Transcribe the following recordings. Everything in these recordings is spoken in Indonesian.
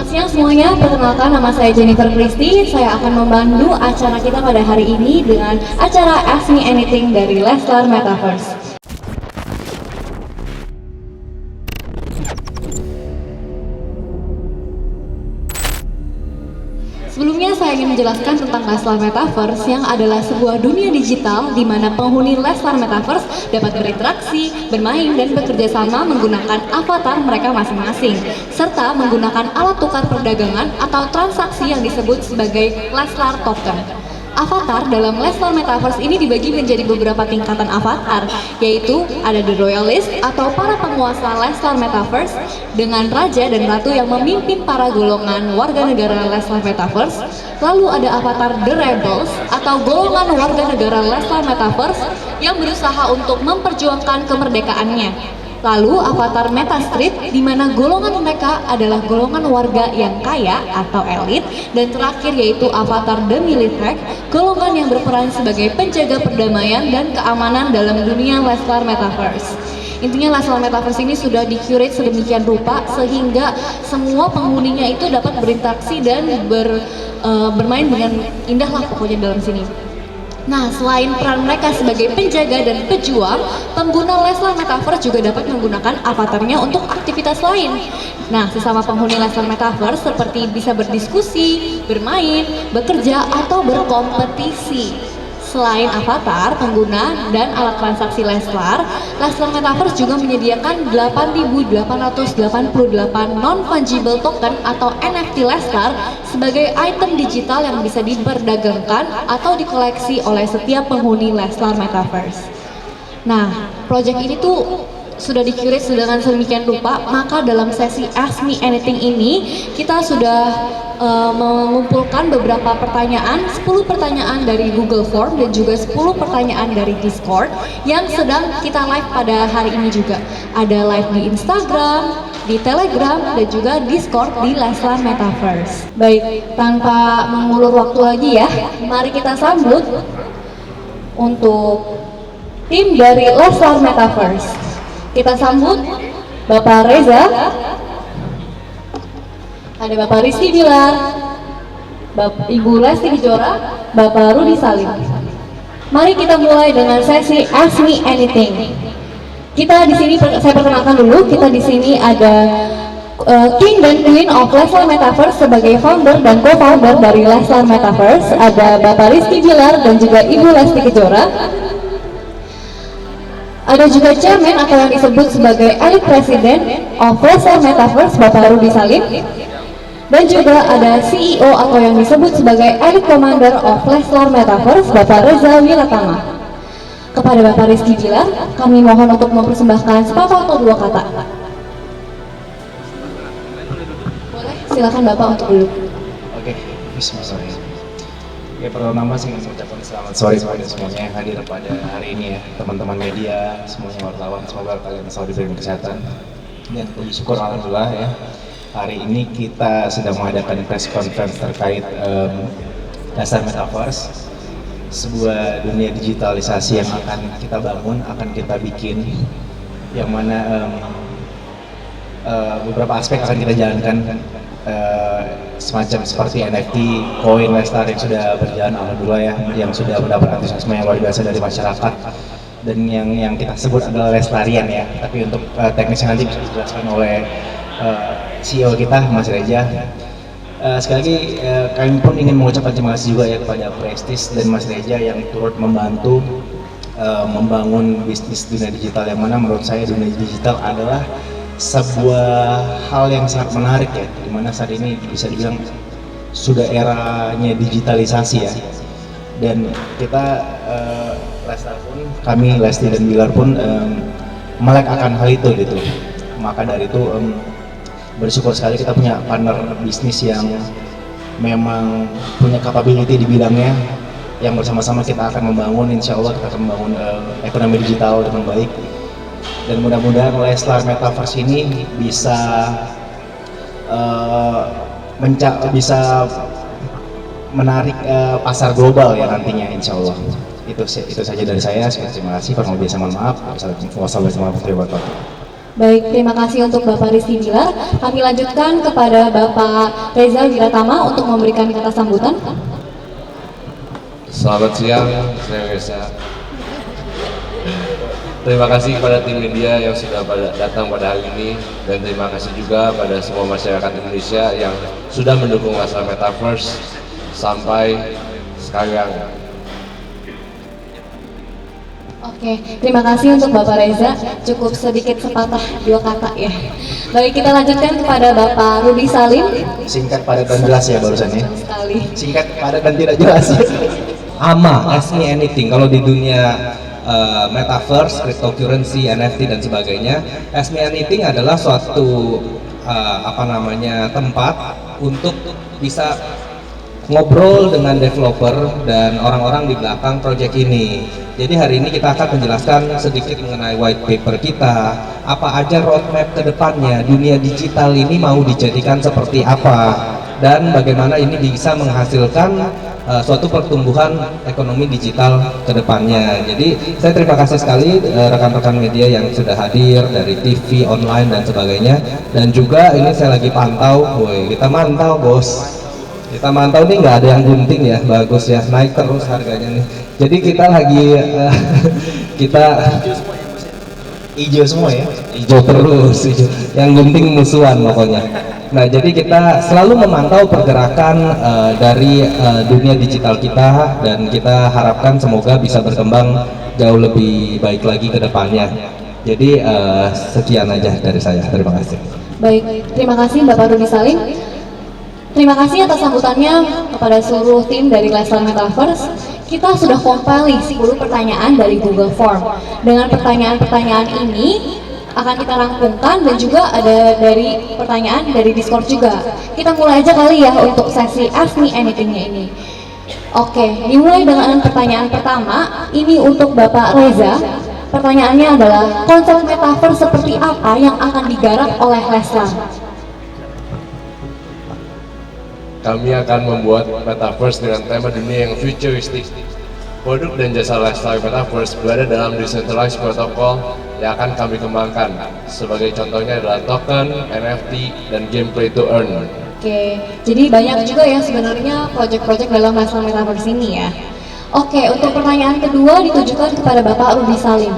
Selamat siang semuanya, perkenalkan nama saya Jennifer Christy. Saya akan membantu acara kita pada hari ini dengan acara Ask Me Anything dari Leslar Metaverse. Sebelumnya saya ingin menjelaskan tentang Leslar Metaverse yang adalah sebuah dunia digital di mana penghuni Leslar Metaverse dapat berinteraksi, bermain, dan bekerja sama menggunakan avatar mereka masing-masing, serta menggunakan alat tukar perdagangan atau transaksi yang disebut sebagai Leslar Token. Avatar dalam Leslar Metaverse ini dibagi menjadi beberapa tingkatan avatar, yaitu ada The Royalist atau para penguasa Leslar Metaverse dengan raja dan ratu yang memimpin para golongan warga negara Leslar Metaverse. Lalu ada avatar The Rebels atau golongan warga negara Leslar Metaverse yang berusaha untuk memperjuangkan kemerdekaannya. Lalu avatar Meta Street di mana golongan mereka adalah golongan warga yang kaya atau elit, dan terakhir yaitu avatar The Militech, golongan yang berperan sebagai penjaga perdamaian dan keamanan dalam dunia Leslar Metaverse. Intinya Leslar Metaverse ini sudah di-curate sedemikian rupa sehingga semua penghuninya itu dapat berinteraksi dan bermain dengan indah lah pokoknya dalam sini. Nah, selain peran mereka sebagai penjaga dan pejuang, pengguna Leslar Metaverse juga dapat menggunakan avatarnya untuk aktivitas lain. Nah, sesama penghuni Leslar Metaverse seperti bisa berdiskusi, bermain, bekerja, atau berkompetisi. Selain avatar, pengguna, dan alat transaksi Leslar Metaverse juga menyediakan 8.888 non-fungible token atau NFT Leslar sebagai item digital yang bisa diperdagangkan atau dikoleksi oleh setiap penghuni Leslar Metaverse. Nah, project ini tuh sudah di-curate dengan sedemikian rupa, maka dalam sesi Ask Me Anything ini kita sudah mengumpulkan beberapa pertanyaan, 10 pertanyaan dari Google Form dan juga 10 pertanyaan dari Discord yang sedang kita live pada hari ini juga. Ada live di Instagram, di Telegram, dan juga Discord di Leslar Metaverse. Baik, tanpa mengulur waktu lagi ya, mari kita sambut untuk tim dari Leslar Metaverse. Kita sambut Bapak Reza, ada Bapak Rizky Bilar, Ibu Lesti Kejora, Bapak Rudi Salim. Mari kita mulai dengan sesi Ask Me Anything. Kita di sini, saya perkenalkan dulu, kita di sini ada King dan Queen of Leslar Metaverse sebagai founder dan co-founder dari Leslar Metaverse. Ada Bapak Rizky Bilar dan juga Ibu Lesti Kejora. Ada juga chairman atau yang disebut sebagai elite president of Leslar Metaverse, Bapak Rudi Salim. Dan juga ada CEO atau yang disebut sebagai elite commander of Leslar Metaverse, Bapak Reza Wiratama. Kepada Bapak Rizky Bilar, kami mohon untuk mempersembahkan sepatah atau dua kata. Boleh, silakan Bapak untuk duduk. Oke, bismillah. Ya, pertama saya ingin mengucapkan selamat sore kepada semuanya yang hadir pada hari ini ya, teman-teman media, semuanya wartawan, semoga kalian selalu diberi kesehatan. Dan puji syukur alhamdulillah ya, hari ini kita sedang mengadakan press conference terkait Leslar Metaverse, sebuah dunia digitalisasi yang akan kita bangun, akan kita bikin, yang mana beberapa aspek akan kita jalankan. Semacam seperti NFT, koin Leslar yang sudah berjalan alhamdulillah ya, yang sudah mendapat antusiasme yang luar biasa dari masyarakat, dan yang kita sebut adalah Leslarian ya. Tapi untuk teknisnya nanti bisa dijelaskan oleh CEO kita Mas Reza. Sekali lagi kami pun ingin mengucapkan terima kasih juga ya kepada Prestige dan Mas Reza yang turut membantu membangun bisnis dunia digital, yang mana menurut saya dunia digital adalah sebuah hal yang sangat menarik ya, dimana saat ini bisa dibilang sudah eranya digitalisasi ya. Dan kita Leslar pun, kami Lesti dan Bilar pun melek akan hal itu gitu. Maka dari itu bersyukur sekali kita punya partner bisnis yang memang punya capability di bidangnya, yang bersama-sama kita akan membangun, insya Allah kita akan membangun ekonomi digital dengan baik. Dan mudah-mudahan Leslar Metaverse ini bisa bisa menarik pasar global ya nantinya, insya Allah. Itu saja dari saya. Terima kasih. Kurang lebih saya mohon maaf. Wassalamualaikum warahmatullahi wabarakatuh. Baik, terima kasih untuk Bapak Rizky Bilar. Kami lanjutkan kepada Bapak Reza Wiratama untuk memberikan kata sambutan. Selamat siang, saya Reza. Terima kasih kepada tim media yang sudah datang pada hari ini, dan terima kasih juga pada semua masyarakat Indonesia yang sudah mendukung Leslar Metaverse sampai sekarang. Oke, terima kasih untuk Bapak Reza. Cukup sedikit sepatah dua kata ya. Baik, kita lanjutkan kepada Bapak Rudy Salim. Singkat, padat, dan jelas ya barusan ya. Sekali. Singkat, padat, dan tidak jelas. Ask me anything. Kalau di dunia metaverse, cryptocurrency, NFT dan sebagainya, ask me anything adalah suatu tempat untuk bisa ngobrol dengan developer dan orang-orang di belakang project ini. Jadi hari ini kita akan menjelaskan sedikit mengenai white paper kita, apa aja roadmap ke depannya, dunia digital ini mau dijadikan seperti apa, dan bagaimana ini bisa menghasilkan suatu pertumbuhan ekonomi digital ke depannya. Jadi saya terima kasih sekali rekan-rekan media yang sudah hadir dari TV, online dan sebagainya. Dan juga ini saya lagi pantau, kita mantau bos. Kita mantau nih, nggak ada yang gunting ya, bagus ya, naik terus harganya nih. Jadi kita lagi kita hijau semua ya, hijau terus, hijau. Yang gunting musuhan pokoknya. Nah, jadi kita selalu memantau pergerakan dari dunia digital kita, dan kita harapkan semoga bisa berkembang jauh lebih baik lagi ke depannya. Jadi sekian aja dari saya, terima kasih. Baik, terima kasih Bapak Rudy Salim. Terima kasih atas sambutannya kepada seluruh tim dari Leslar Metaverse. Kita sudah compile 10 pertanyaan dari Google Form. Dengan pertanyaan-pertanyaan ini akan kita rangkumkan, dan juga ada dari pertanyaan dari Discord juga. Kita mulai aja kali ya untuk sesi Ask Me Anything-nya ini. Oke, dimulai dengan pertanyaan pertama. Ini untuk Bapak Reza. Pertanyaannya adalah, konsep metaverse seperti apa yang akan digarap oleh Leslar? Kami akan membuat metaverse dengan tema dunia yang futuristik. Produk dan jasa Leslar Metaverse berada dalam decentralized protocol yang akan kami kembangkan. Sebagai contohnya adalah token, NFT, dan game play to earn. Oke, jadi banyak juga ya sebenarnya project-project dalam Leslar Metaverse ini ya. Oke, untuk pertanyaan kedua ditujukan kepada Bapak Rudy Salim.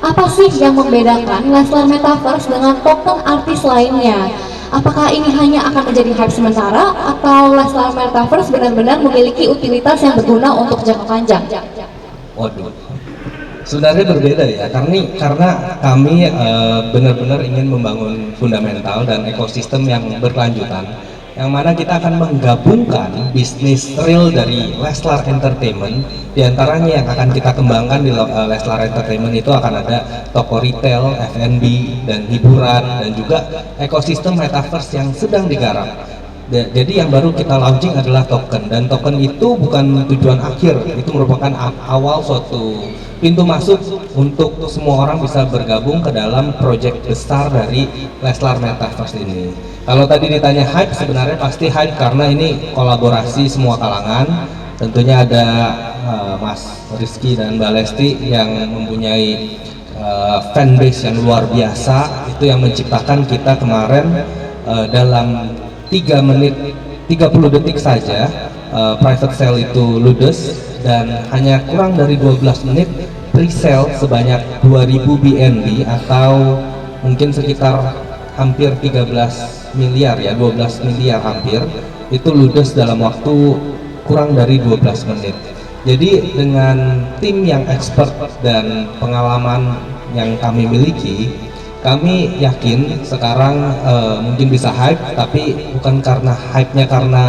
Apa sih yang membedakan Leslar Metaverse dengan token artis lainnya? Apakah ini hanya akan menjadi hype sementara, atau Leslar Metaverse benar-benar memiliki utilitas yang berguna untuk jangka panjang? Waduh, sebenarnya berbeda ya, karena kami benar-benar ingin membangun fundamental dan ekosistem yang berkelanjutan, yang mana kita akan menggabungkan bisnis real dari Leslar Entertainment. Di antaranya yang akan kita kembangkan di Leslar Entertainment itu akan ada toko retail, F&B, dan hiburan, dan juga ekosistem metaverse yang sedang digarap. Jadi yang baru kita launching adalah token, dan token itu bukan tujuan akhir, itu merupakan awal suatu pintu masuk untuk semua orang bisa bergabung ke dalam project besar dari Leslar Metaverse ini. Kalau tadi ditanya hype, sebenarnya pasti hype karena ini kolaborasi semua kalangan. Tentunya ada Mas Rizky dan Mbak Lesti yang mempunyai fanbase yang luar biasa, itu yang menciptakan kita kemarin dalam 3 menit 30 detik saja private sale itu ludes, dan hanya kurang dari 12 menit pre-sale sebanyak 2000 BNB atau mungkin sekitar hampir 13 miliar ya, 12 miliar hampir, itu ludes dalam waktu kurang dari 12 menit. Jadi dengan tim yang expert dan pengalaman yang kami miliki, kami yakin sekarang mungkin bisa hype, tapi bukan karena hype-nya karena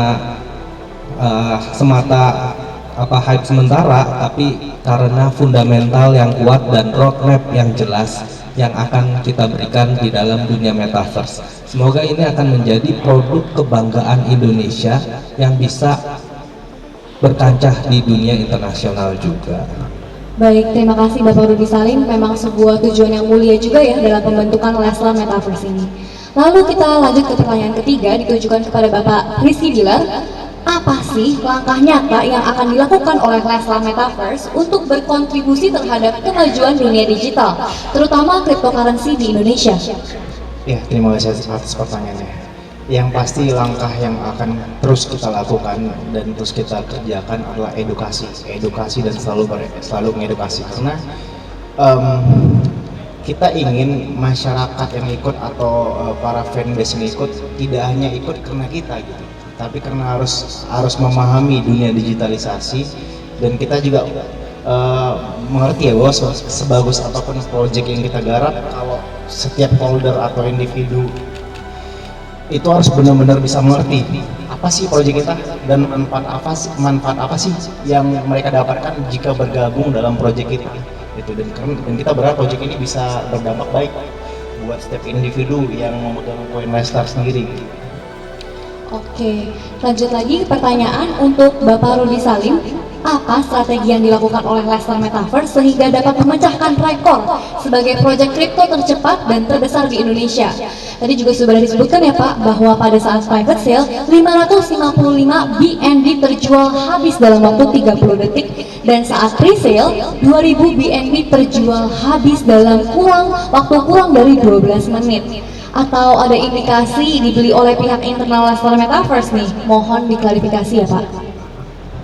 semata hype sementara, tapi karena fundamental yang kuat dan roadmap yang jelas yang akan kita berikan di dalam dunia metaverse. Semoga ini akan menjadi produk kebanggaan Indonesia yang bisa berkancah di dunia internasional juga. Baik, terima kasih Bapak Rudy Salim. Memang sebuah tujuan yang mulia juga ya dalam pembentukan Leslar Metaverse ini. Lalu kita lanjut ke pertanyaan ketiga, ditujukan kepada Bapak Rizky Bilar. Apa sih langkah nyata yang akan dilakukan oleh Leslar Metaverse untuk berkontribusi terhadap kemajuan dunia digital, terutama cryptocurrency di Indonesia? Ya, terima kasih atas pertanyaannya. Yang pasti langkah yang akan terus kita lakukan dan terus kita kerjakan adalah edukasi dan selalu mengedukasi, karena kita ingin masyarakat yang ikut atau para fanbase yang ikut tidak hanya ikut karena kita gitu, tapi karena harus memahami dunia digitalisasi, dan kita juga mengerti ya bahwa sebagus apapun project yang kita garap, kalau setiap holder atau individu itu harus benar-benar bisa mengerti apa sih project kita dan manfaat apa sih yang mereka dapatkan jika bergabung dalam project kita itu, dan kita berharap project ini bisa berdampak baik buat setiap individu yang memegang koin Leslar sendiri. Oke, lanjut lagi pertanyaan untuk Bapak Rudi Salim. Apa strategi yang dilakukan oleh Leslar Metaverse sehingga dapat memecahkan rekor sebagai proyek kripto tercepat dan terbesar di Indonesia? Tadi juga sudah disebutkan ya Pak, bahwa pada saat private sale 555 BNB terjual habis dalam waktu 30 detik, dan saat pre-sale 2000 BNB terjual habis dalam waktu kurang dari 12 menit. Atau ada indikasi dibeli oleh pihak internal Leslar Metaverse nih? Mohon diklarifikasi ya Pak.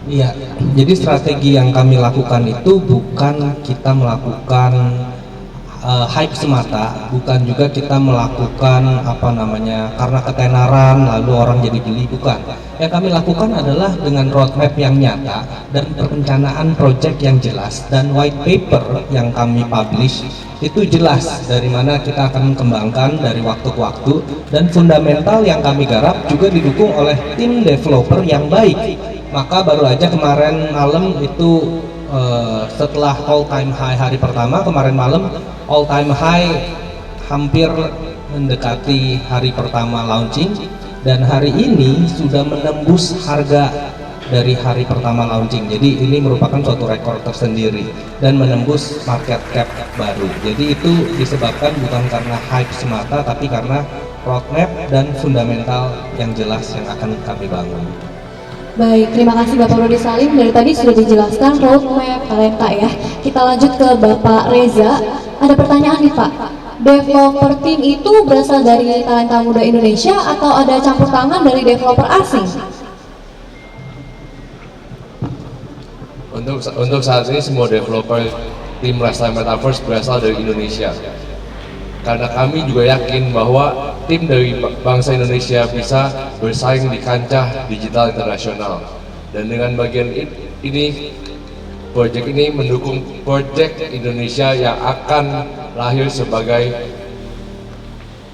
Iya, jadi strategi yang kami lakukan itu bukan kita melakukan hype semata, bukan juga kita melakukan karena ketenaran lalu orang jadi beli, bukan. Yang kami lakukan adalah dengan roadmap yang nyata dan perencanaan project yang jelas, dan white paper yang kami publish itu jelas dari mana kita akan kembangkan dari waktu ke waktu, dan fundamental yang kami garap juga didukung oleh tim developer yang baik. Maka baru aja kemarin malam itu setelah all time high hari pertama, kemarin malam all time high hampir mendekati hari pertama launching, dan hari ini sudah menembus harga dari hari pertama launching. Jadi ini merupakan suatu rekor tersendiri dan menembus market cap baru. Jadi itu disebabkan bukan karena hype semata, tapi karena roadmap dan fundamental yang jelas yang akan kami bangun. Baik, terima kasih Bapak Rudi Salim. Dari tadi sudah dijelaskan roadmap talenta ya. Kita lanjut ke Bapak Reza. Ada pertanyaan nih Pak. Developer tim itu berasal dari talenta muda Indonesia atau ada campur tangan dari developer asing? Untuk saat ini semua developer tim Leslar Metaverse berasal dari Indonesia. Karena kami juga yakin bahwa tim dari bangsa Indonesia bisa bersaing di kancah digital internasional. Dan dengan bagian ini, proyek ini mendukung proyek Indonesia yang akan lahir sebagai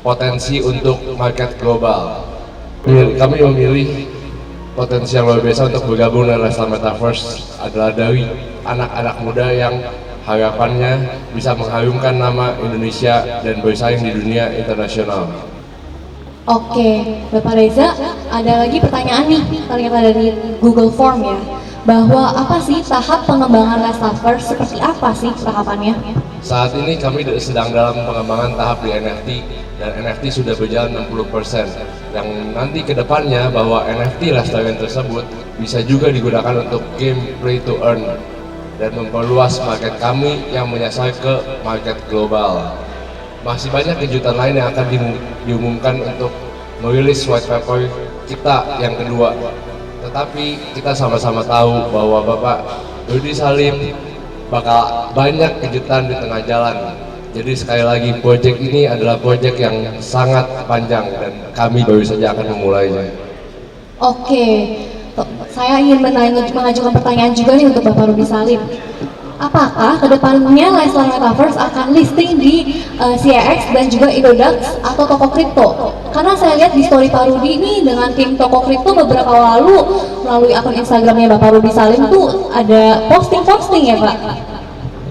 potensi untuk market global. Kami memilih potensi yang luar biasa untuk bergabung dengan Leslar Metaverse adalah dari anak-anak muda yang harapannya bisa mengharumkan nama Indonesia dan bersaing di dunia internasional. Oke, Bapak Reza, ada lagi pertanyaan nih, ternyata dari Google Form ya, bahwa apa sih tahap pengembangan Leslarverse, seperti apa sih tahapannya? Saat ini kami sedang dalam pengembangan tahap di NFT, dan NFT sudah berjalan 60%, yang nanti ke depannya bahwa NFT Leslar tersebut bisa juga digunakan untuk game play to earn dan memperluas market kami yang menyasar ke market global. Masih banyak kejutan lain yang akan diumumkan untuk merilis white paper kita yang kedua. Tetapi kita sama-sama tahu bahwa Bapak Rudi Salim bakal banyak kejutan di tengah jalan. Jadi sekali lagi, proyek ini adalah proyek yang sangat panjang dan kami baru saja akan memulainya. Oke, saya ingin mengajukan pertanyaan juga nih untuk Bapak Rudi Salim. Apakah kedepannya Leslar Metaverse akan listing di CEX dan juga Indodax atau toko kripto? Karena saya lihat di story Pak Rudi ini dengan tim toko kripto beberapa lalu melalui akun Instagramnya Bapak Rudi Salim tuh ada posting-posting ya Pak?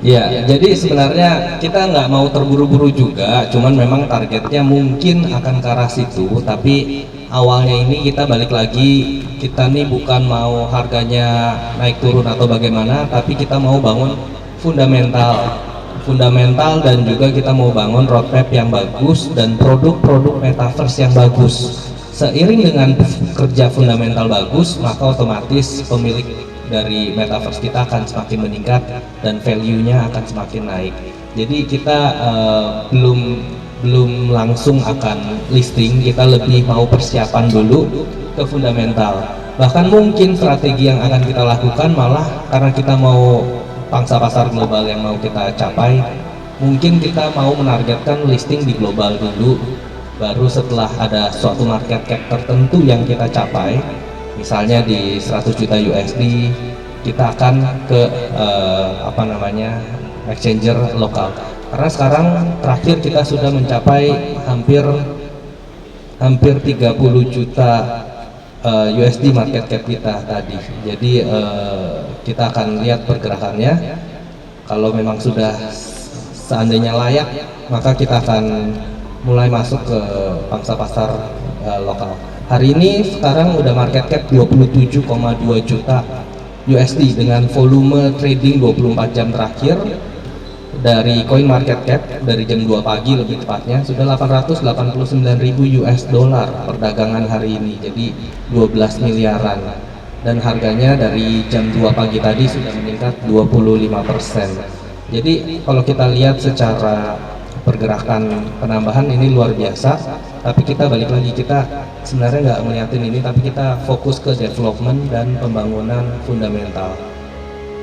Ya, jadi sebenarnya kita nggak mau terburu-buru juga, cuman memang targetnya mungkin akan ke arah situ, tapi awalnya ini kita balik lagi, kita nih bukan mau harganya naik turun atau bagaimana, tapi kita mau bangun fundamental dan juga kita mau bangun roadmap yang bagus dan produk-produk metaverse yang bagus, Seiring dengan kerja fundamental bagus, maka otomatis pemilik dari metaverse kita akan semakin meningkat dan value-nya akan semakin naik. Jadi kita belum langsung akan listing, kita lebih mau persiapan dulu ke fundamental. Bahkan mungkin strategi yang akan kita lakukan malah karena kita mau pangsa pasar global yang mau kita capai, mungkin kita mau menargetkan listing di global dulu, baru setelah ada suatu market cap tertentu yang kita capai, misalnya di 100 juta USD, kita akan ke exchanger lokal. Karena sekarang terakhir kita sudah mencapai hampir 30 juta USD market cap kita tadi. Jadi kita akan lihat pergerakannya. Kalau memang sudah seandainya layak, maka kita akan mulai masuk ke pangsa pasar lokal. Hari ini sekarang udah market cap 27,2 juta USD dengan volume trading 24 jam terakhir dari Coin Market Cap dari jam 2 pagi lebih tepatnya sudah 889.000 US dollar perdagangan hari ini, jadi 12 miliaran, dan harganya dari jam 2 pagi tadi sudah meningkat 25%. Jadi kalau kita lihat secara pergerakan penambahan ini luar biasa, tapi kita balik lagi, kita sebenarnya nggak ngeliatin ini, tapi kita fokus ke development dan pembangunan fundamental.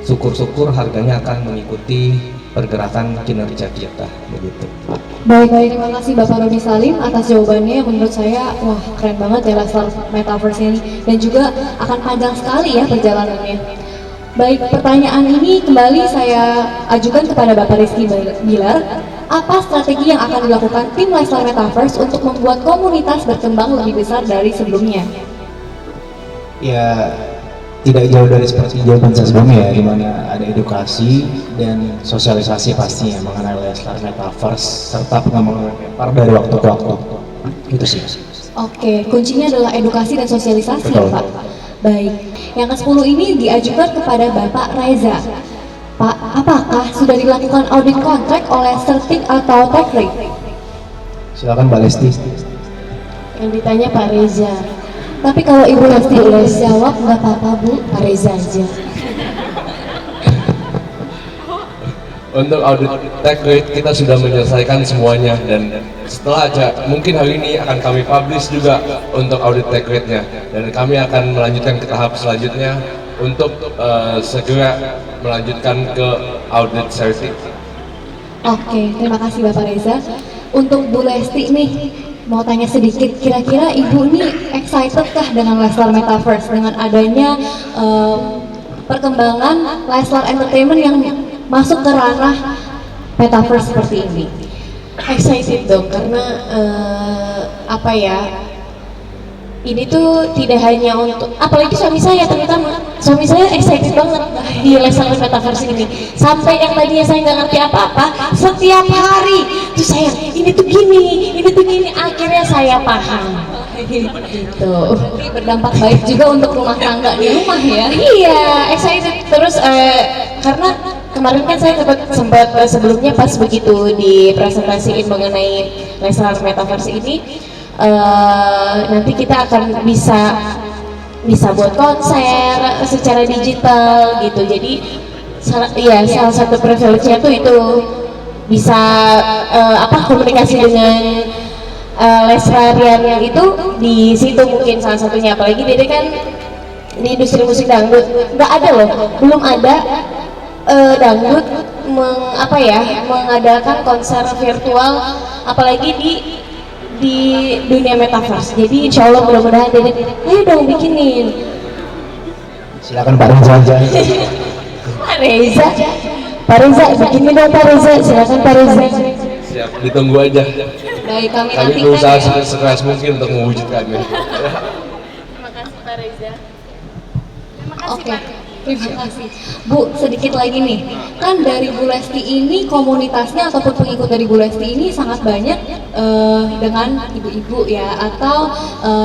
Syukur-syukur harganya akan mengikuti pergerakan kinerja kita, begitu. Baik, terima kasih Bapak Roni Salim atas jawabannya. Menurut saya, wah keren banget ya Leslar Metaverse ini, dan juga akan panjang sekali ya perjalanannya. Baik, pertanyaan ini kembali saya ajukan kepada Bapak Rizky Bilar. Apa strategi yang akan dilakukan tim Leslar Metaverse untuk membuat komunitas berkembang lebih besar dari sebelumnya? Ya, tidak jauh dari seperti jawaban saya sebelumnya, di mana ada edukasi dan sosialisasi pastinya mengenai Leslar Metaverse serta pengembangan web dari waktu ke waktu. Itu sih. Oke, kuncinya adalah edukasi dan sosialisasi. Betul. Pak. Baik, yang ke-10 ini diajukan kepada Bapak Reza. Pak, apakah sudah dilakukan audit kontrak oleh Certic atau Techrate? Silakan Mbak Lesti. Yang ditanya Pak Reza. Tapi kalau Ibu Lesti Boleh jawab nggak apa-apa Bu, Pak Reza aja. Untuk audit tech rate kita sudah menyelesaikan semuanya, dan setelah mungkin hari ini akan kami publish juga untuk audit tech rate-nya, dan kami akan melanjutkan ke tahap selanjutnya untuk segera melanjutkan ke audit Certic. Oke, terima kasih Bapak Reza. Untuk Bu Lesti nih, mau tanya sedikit, kira-kira Ibu nih excited kah dengan Leslar Metaverse, dengan adanya perkembangan Leslar Entertainment yang masuk ke ranah Metaverse seperti ini? Excited dong, karena ini tuh tidak hanya untuk, apalagi suami saya terutama, suami saya excited banget di Leslar Metaverse ini, sampai yang tadinya saya nggak ngerti apa-apa, setiap hari tuh saya ini tuh gini, akhirnya saya paham gitu. Berarti berdampak baik juga untuk rumah tangga di rumah ya? Iya, excited terus karena kemarin kan saya sempat sebelumnya pas begitu dipresentasiin mengenai Leslar Metaverse ini, nanti kita akan bisa buat konser secara digital gitu. Jadi salah satu privilege-nya tuh itu bisa komunikasi dengan Leslarian yang itu di situ, mungkin salah satunya. Apalagi dia kan di industri musik dangdut nggak ada loh, belum ada dangdut mengadakan konser virtual, apalagi di dunia metaverse. Jadi insya Allah mudah-mudahan Dede, ayo dong bikinin. Silakan Pak Reza. Pak Reza bikinin dong Pak Reza, silakan Pak Reza. Siap, ditunggu aja. Baik, kami Kami nantikan berusaha ya. sekeras mungkin untuk mewujudkannya. Terima kasih Pak Reza. Oke, terima kasih. Bu, sedikit lagi nih, kan dari Bu Lesti ini komunitasnya ataupun pengikut dari Bu Lesti ini sangat banyak dengan ibu-ibu ya, atau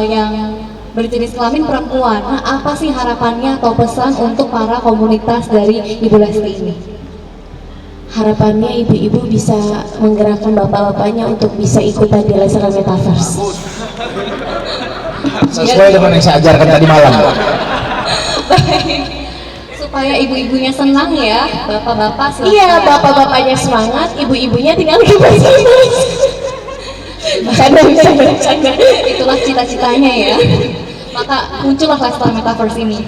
yang berjenis kelamin perempuan. Nah, apa sih harapannya atau pesan untuk para komunitas dari Ibu Lesti ini? Harapannya ibu-ibu bisa menggerakkan bapak-bapaknya untuk bisa ikutan di Leslar Metaverse. sesuai dengan yang saya ajarkan tadi malam. Baik. Supaya ibu-ibunya senang ya, bapak-bapak silakan. Iya, bapak-bapaknya semangat, ibu-ibunya tinggal kipas-kipas. Bercanda. Itulah cita-citanya ya. Maka muncullah Leslar Metaverse ini.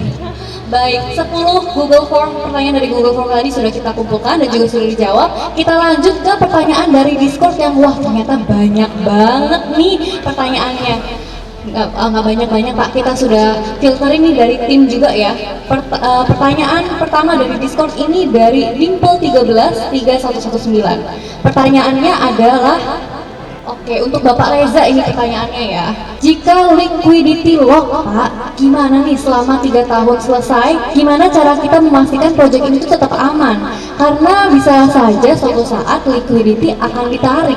Baik, 10 Google Form, pertanyaan dari Google Form tadi sudah kita kumpulkan dan juga sudah dijawab. Kita lanjut ke pertanyaan dari Discord yang wah ternyata banyak banget nih pertanyaannya. Nggak banyak-banyak Pak, kita sudah filter ini dari tim juga ya. Pertanyaan pertama dari Discord ini dari Dimple133119. Pertanyaannya adalah, oke, untuk Bapak Reza ini pertanyaannya ya. Jika liquidity lock Pak, gimana nih selama 3 tahun selesai? Gimana cara kita memastikan proyek ini tuh tetap aman? Karena bisa saja suatu saat liquidity akan ditarik.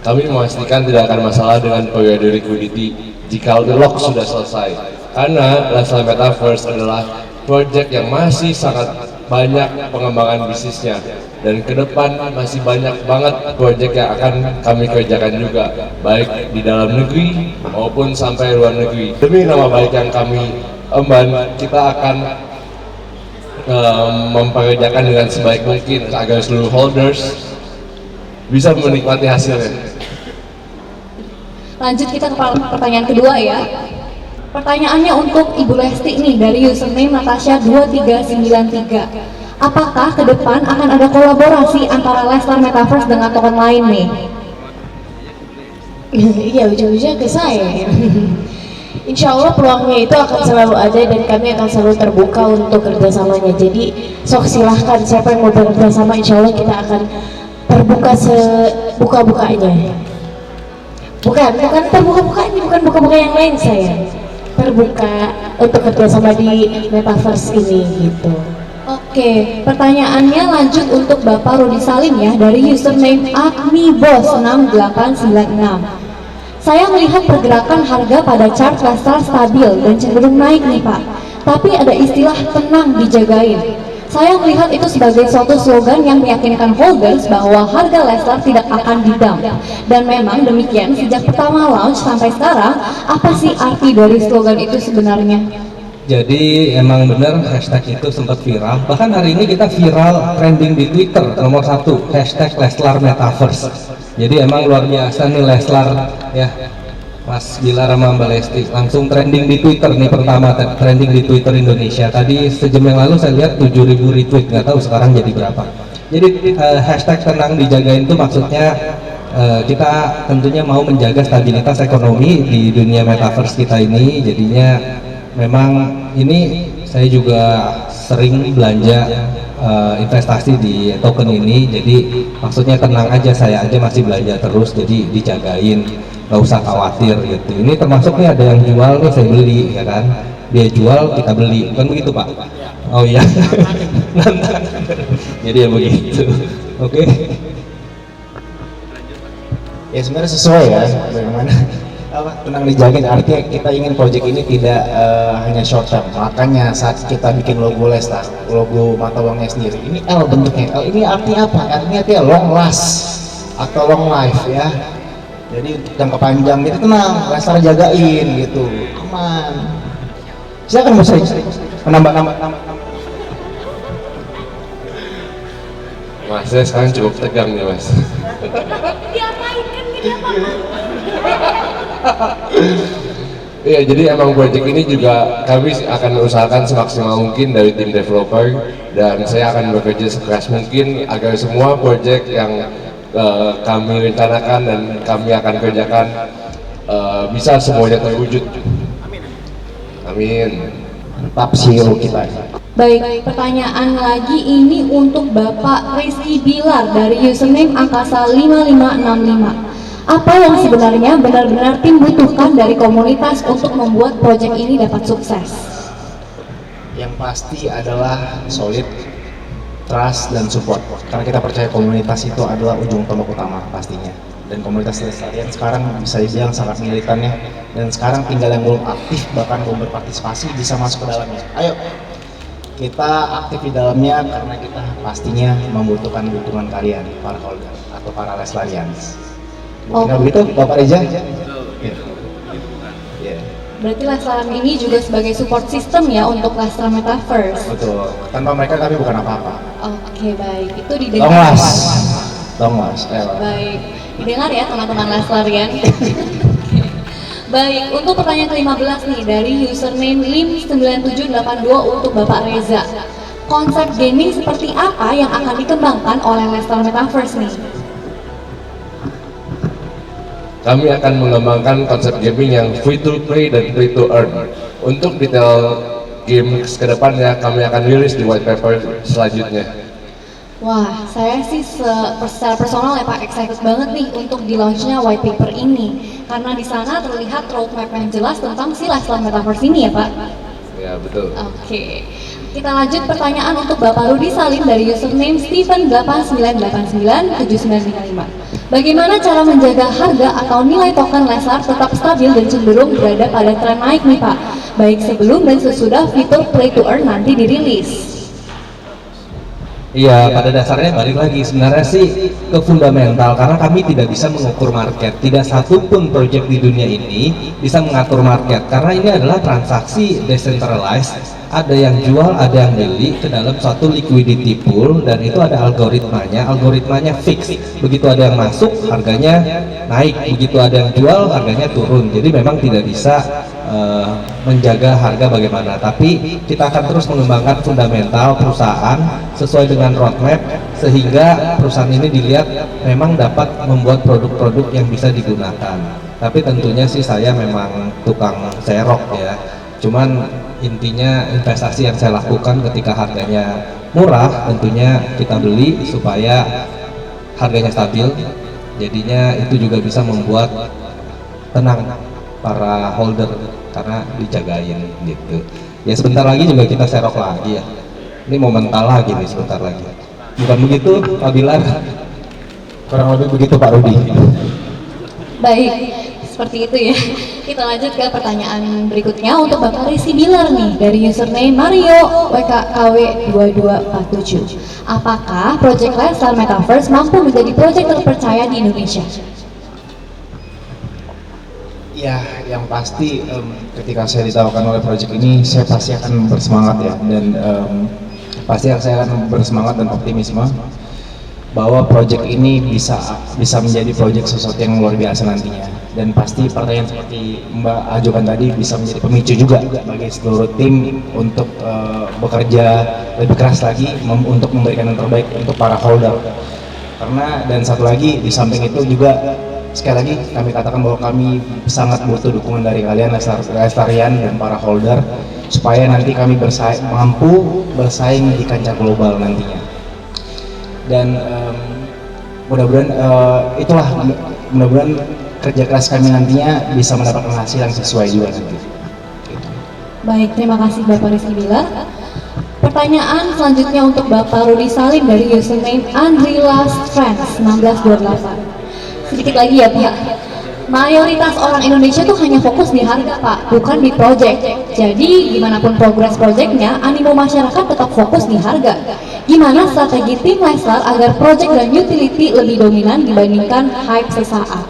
Kami memastikan tidak akan masalah dengan periode liquidity jika lock sudah selesai. Karena Leslar Metaverse adalah proyek yang masih sangat banyak pengembangan bisnisnya, dan ke depan masih banyak banget proyek yang akan kami kerjakan juga, baik di dalam negeri maupun sampai luar negeri. Demi nama baik yang kami emban, kita akan memperkerjakan dengan sebaik mungkin agar seluruh holders bisa menikmati hasilnya. Lanjut kita ke pertanyaan kedua ya. Pertanyaannya untuk Ibu Lesti nih dari username Natasha2393. Apakah ke depan akan ada kolaborasi antara Leslar Metaverse dengan token lain nih? Iya, ujung-ujungnya ke saya. Insya Allah peluangnya itu akan selalu ada dan kami akan selalu terbuka untuk kerjasamanya. Jadi sok silahkan siapa yang mau bekerja sama, insya Allah kita akan terbuka sebuka-bukanya. Bukan terbuka-buka ini, bukan buka-buka yang lain saya. Terbuka untuk kerjasama di Metaverse ini gitu. Oke, pertanyaannya lanjut untuk Bapak Rudi Salim ya dari username AkmiBos6896. Saya melihat pergerakan harga pada chart Leslar stabil dan cenderung naik nih Pak. Tapi ada istilah tenang dijagain. Saya melihat itu sebagai suatu slogan yang meyakinkan holders bahwa harga Leslar tidak akan didump. Dan memang demikian sejak pertama launch sampai sekarang. Apa sih arti dari slogan itu sebenarnya? Jadi emang bener hashtag itu sempat viral. Bahkan hari ini kita viral trending di Twitter nomor 1 hashtag Leslar Metaverse. Jadi emang luar biasa nih Leslar ya. Mas Bilar sama Mbak Lesti langsung trending di Twitter nih, pertama trending di Twitter Indonesia. Tadi sejam yang lalu saya lihat 7.000 retweet, nggak tahu sekarang jadi berapa. Jadi hashtag tenang dijagain itu maksudnya kita tentunya mau menjaga stabilitas ekonomi di dunia metaverse kita ini. Jadinya memang ini saya juga sering belanja investasi di token ini, jadi maksudnya tenang aja, saya aja masih belanja terus, jadi dijagain, nggak usah khawatir gitu. Ini termasuk nih ada yang jual nih saya beli ya kan, dia jual kita beli, bukan begitu Pak? Oh iya. Jadi ya begitu. Oke. Ya sebenarnya sesuai ya, bagaimana tenang dijagain, artinya kita ingin project ini tidak hanya short term. Makanya saat kita bikin logo Leslar, logo mata uangnya sendiri, ini L bentuknya. L ini artinya apa? Artinya dia long last atau long life ya. Jadi jangka panjang, jadi tenang, Leslar jagain gitu, aman. Silakan Mas Rey, menambah. Mas, saya sekarang cukup tegang nih Mas. Diapain kan kenapa? Iya, jadi emang project ini juga kami akan usahakan semaksimal mungkin dari tim developer, dan saya akan bekerja sekeras mungkin agar semua project yang kami rencanakan dan kami akan kerjakan bisa semuanya terwujud. Amin. Tetap CEO kita. Baik, pertanyaan lagi ini untuk Bapak Rizky Bilar dari username Angkasa 5565. Apa yang sebenarnya benar-benar tim butuhkan dari komunitas untuk membuat proyek ini dapat sukses? Yang pasti adalah solid, trust, dan support. Karena kita percaya komunitas itu adalah ujung tombak utama pastinya. Dan komunitas Lestarian sekarang bisa dibilang sangat militan ya. Dan sekarang tinggal yang belum aktif bahkan belum berpartisipasi bisa masuk ke dalamnya. Ayo, kita aktif di dalamnya karena kita pastinya membutuhkan dukungan kalian, para holder atau para Lestarians. Mungkin begitu, Bapak Reza? Berarti Leslar ini juga sebagai support system ya untuk Leslar Metaverse. Betul. Tanpa mereka kami bukan apa-apa. Oke, baik. Itu didengar. Long last. Baik. Didengar ya teman-teman Leslarian. Baik, untuk pertanyaan ke-15 nih dari username lim9782 untuk Bapak Reza. Konsep gaming seperti apa yang akan dikembangkan oleh Leslar Metaverse nih? Kami akan mengembangkan konsep gaming yang free to play dan free to earn. Untuk detail game ke depannya kami akan rilis di white paper selanjutnya. Wah, saya sih secara personal ya Pak excited banget nih untuk di launchnya white paper ini, karena di sana terlihat roadmap yang jelas tentang si Leslar Metaverse ini ya Pak. Ya betul. Oke, kita lanjut pertanyaan untuk Bapak Rudi Salim dari username Steven89897955. Bagaimana cara menjaga harga atau nilai token Leslar tetap stabil dan cenderung berada pada tren naik nih Pak, baik sebelum dan sesudah fitur play to earn nanti dirilis? Iya, pada dasarnya balik lagi sebenarnya sih ke fundamental, karena kami tidak bisa mengukur market. Tidak satu pun project di dunia ini bisa mengatur market, karena ini adalah transaksi decentralized. Ada yang jual, ada yang beli ke dalam suatu liquidity pool, dan itu ada algoritmanya fix. Begitu ada yang masuk, harganya naik. Begitu ada yang jual, harganya turun. Jadi memang tidak bisa menjaga harga bagaimana, tapi kita akan terus mengembangkan fundamental perusahaan sesuai dengan roadmap, sehingga perusahaan ini dilihat memang dapat membuat produk-produk yang bisa digunakan. Tapi tentunya sih saya memang tukang serok ya, cuman intinya investasi yang saya lakukan ketika harganya murah tentunya kita beli supaya harganya stabil, jadinya itu juga bisa membuat tenang para holder karena dijagain gitu. Ya sebentar lagi juga kita serok lagi ya. Ini momental lagi nih sebentar lagi. Bukan begitu Pak Bilar? Kurang lebih begitu Pak Rudi. Baik, seperti itu ya. Kita lanjut ke pertanyaan berikutnya untuk Bapak Rizky Bilar nih dari username Mario WKKW2247. Apakah Project Leslar Metaverse mampu menjadi project terpercaya di Indonesia? Ya, yang pasti ketika saya ditawarkan oleh proyek ini, saya pasti akan bersemangat ya, dan pasti saya akan bersemangat dan optimisme bahwa proyek ini bisa menjadi proyek sesuatu yang luar biasa nantinya. Dan pasti pertanyaan seperti Mbak ajukan tadi bisa menjadi pemicu juga bagi seluruh tim untuk bekerja lebih keras lagi untuk memberikan yang terbaik untuk para holder. Karena dan satu lagi di samping itu juga, sekali lagi kami katakan bahwa kami sangat butuh dukungan dari kalian Leslarian dan para holder supaya nanti kami mampu bersaing di kancah global nantinya. Dan mudah-mudahan mudah-mudahan kerja keras kami nantinya bisa mendapatkan hasil yang sesuai juga nanti. Baik, terima kasih Bapak Rizky Bilar. Pertanyaan selanjutnya untuk Bapak Rudi Salim dari username Andri Last Friends 1628. Sedikit lagi ya Pak, mayoritas orang Indonesia tuh hanya fokus di harga Pak, bukan di project. Jadi gimana pun progres projectnya, animo masyarakat tetap fokus di harga. Gimana strategi tim Leslar agar project dan utility lebih dominan dibandingkan hype sesaat?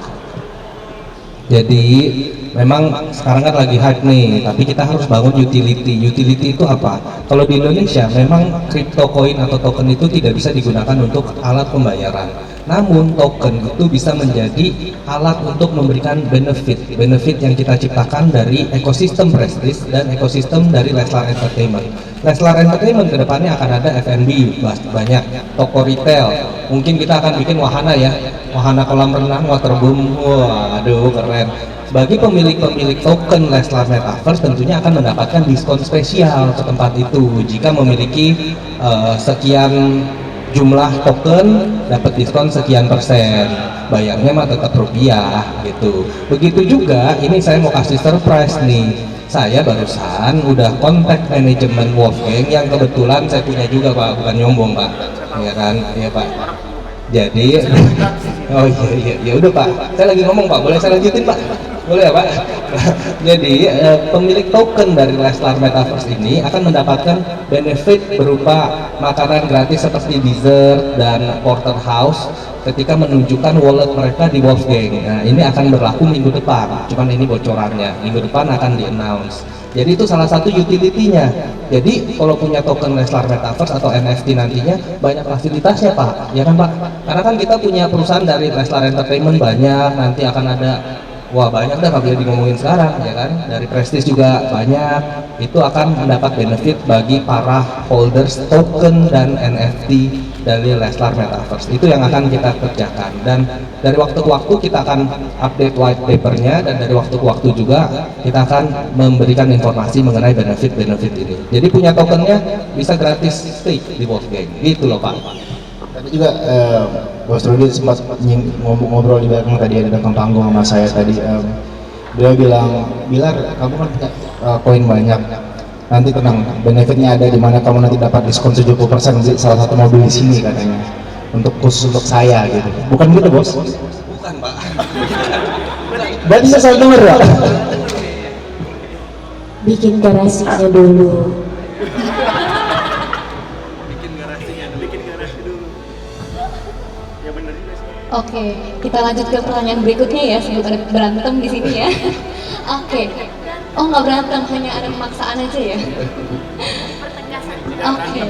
Jadi memang sekarang kan lagi hype nih, tapi kita harus bangun utility. Utility itu apa? Kalau di Indonesia memang crypto coin atau token itu tidak bisa digunakan untuk alat pembayaran. Namun token itu bisa menjadi alat untuk memberikan benefit yang kita ciptakan dari ekosistem Prestige dan ekosistem dari Leslar Entertainment. Leslar Entertainment kedepannya akan ada F&B banyak, toko retail. Mungkin kita akan bikin wahana ya, wahana kolam renang, waterboom. Wah, aduh keren. Bagi pemilik token Leslar Metaverse tentunya akan mendapatkan diskon spesial ke tempat itu jika memiliki sekian jumlah token, dapat diskon sekian persen, bayarnya mah tetap rupiah gitu. Begitu juga ini saya mau kasih surprise nih, saya barusan udah kontak manajemen Wolfgang yang kebetulan saya punya juga Pak, bukan nyombong Pak, ya kan, ya Pak. Jadi oh iya ya udah Pak, saya lagi ngomong Pak, boleh saya lanjutin Pak? Boleh ya Pak? Jadi pemilik token dari Leslar Metaverse ini akan mendapatkan benefit berupa makanan gratis seperti dessert dan porterhouse ketika menunjukkan wallet mereka di Wolfgang. Nah ini akan berlaku minggu depan, cuman ini bocorannya, minggu depan akan di-announce. Jadi itu salah satu utility-nya. Jadi kalau punya token Leslar Metaverse atau NFT nantinya banyak fasilitasnya Pak, ya kan Pak? Karena kan kita punya perusahaan dari Leslar Entertainment banyak, nanti akan ada wah banyak dah kalau ngomongin sekarang ya kan, dari Prestige juga banyak, itu akan mendapat benefit bagi para holders token dan NFT dari Leslar Metaverse. Itu yang akan kita kerjakan, dan dari waktu ke waktu kita akan update white papernya, dan dari waktu ke waktu juga kita akan memberikan informasi mengenai benefit-benefit ini. Jadi punya tokennya bisa gratis stake di Wolfgang, gitu loh Pak. Tapi juga Bos Rudi sempat ngobrol di belakang tadi, ada belakang panggung sama saya tadi. Dia bilang, Bilar kamu kan punya koin banyak, nanti tenang, benefitnya ada di mana kamu nanti dapat diskon 70% di salah satu mobil di sini katanya, untuk khusus untuk saya gitu. Bukan gitu Bos? Bukan Pak. Berarti saya salah dengar ya? Bikin garasinya dulu. Oke, kita lanjut ke pertanyaan berikutnya ya, sebelum ada berantem di sini ya. Oke. Oh nggak berantem, hanya ada pemaksaan aja ya. Oke.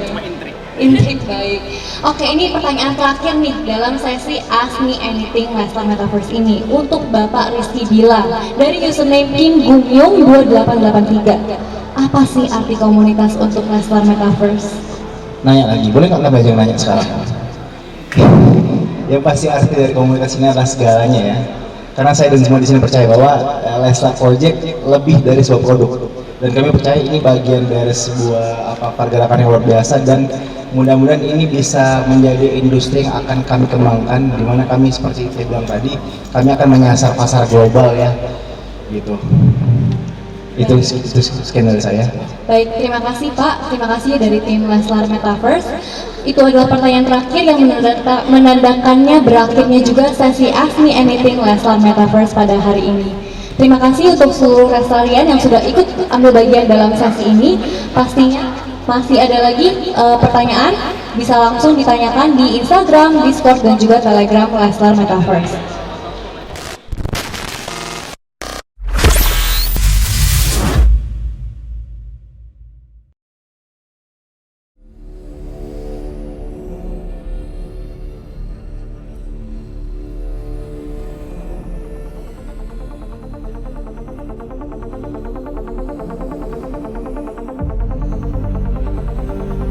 Intrik baik. Oke, ini pertanyaan terakhir nih dalam sesi Ask Me Anything Leslar Metaverse ini untuk Bapak Rizky Bilar dari username Kim Gumyong 2883. Apa sih arti komunitas untuk Leslar Metaverse? Nanya lagi, boleh nggak aja nanya sekarang? Yang pasti arti dari komunitas ini adalah segalanya ya. Karena saya dan semua di sini percaya bahwa Leslar Project lebih dari sebuah produk, dan kami percaya ini bagian dari sebuah pergerakan yang luar biasa, dan mudah-mudahan ini bisa menjadi industri yang akan kami kembangkan, di mana kami seperti saya bilang tadi, kami akan menyasar pasar global ya, gitu. Itu sekian dari saya. Baik, terima kasih Pak. Terima kasih dari tim Leslar Metaverse. Itu adalah pertanyaan terakhir yang menandakannya berakhirnya juga sesi Ask Me Anything Leslar Metaverse pada hari ini. Terima kasih untuk seluruh Leslarian yang sudah ikut ambil bagian dalam sesi ini. Pastinya masih ada lagi pertanyaan, bisa langsung ditanyakan di Instagram, Discord, dan juga Telegram Leslar Metaverse.